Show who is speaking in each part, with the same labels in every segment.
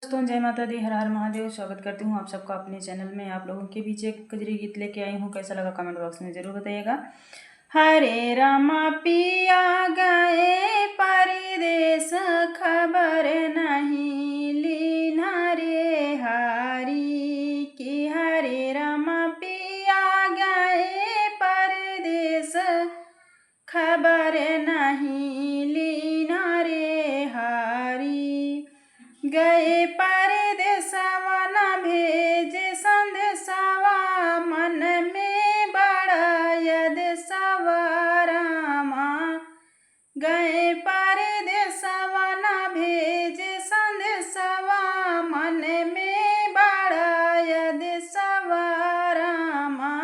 Speaker 1: दोस्तों, जय माता दी, हर हर महादेव। स्वागत करती हूँ आप सबका अपने चैनल में। आप लोगों के बीच एक कजरी गीत लेके आई हूँ। कैसा लगा कमेंट बॉक्स में ज़रूर बताइएगा। हरे रामा पिया गए परदेस, खबर नहीं लीना रे हारी की। हरे रामा पिया गए परदेस, खबर नहीं लीना रे हारी। गए परदेसवा न भेजे संदेशवा, मन में बड़ा यदसवा रामा। गए परदेसवा न भेजे संदेशवा, मन में बड़ा यदसवा रामा।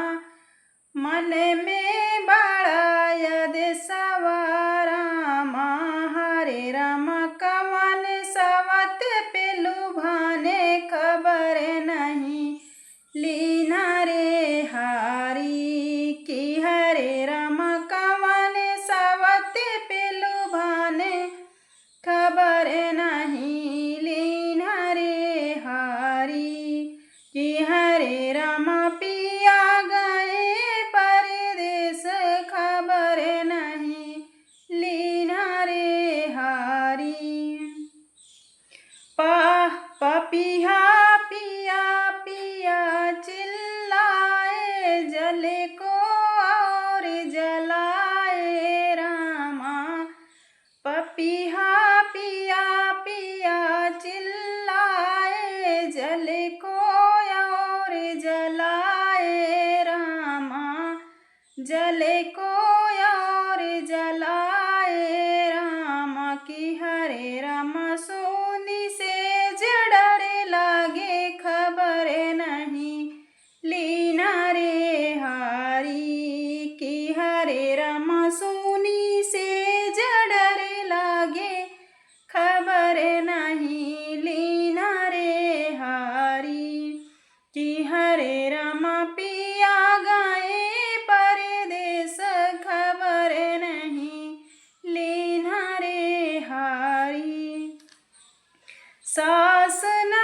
Speaker 1: मन में बड़ा यदसवा रामा। हरे रामा कवन सवत पेलू भाने, खबर नहीं लीना रे हारी की। हरे रामा कवन सवत पेलू भाने, खबर नहीं लीना रे हारी की। हरे रामा पिया गए परदेस, खबर नहीं लीना रे हारी। पपिया पिया पिया चिल्लाए, जले को और जलाए रामा। पपिया पिया पिया चिल्लाए, जले को और जलाए रामा। जले को और जलाए रामा की। हरे रामा सोनी से डरे लागे, खबर नहीं लीना रे हारी की। हरे रामा सोनी से डरे लागे, खबर नहीं लीना रे हारी की। हरे रामा पिया गए परदेस, खबर नहीं लीना रे हारी। सास न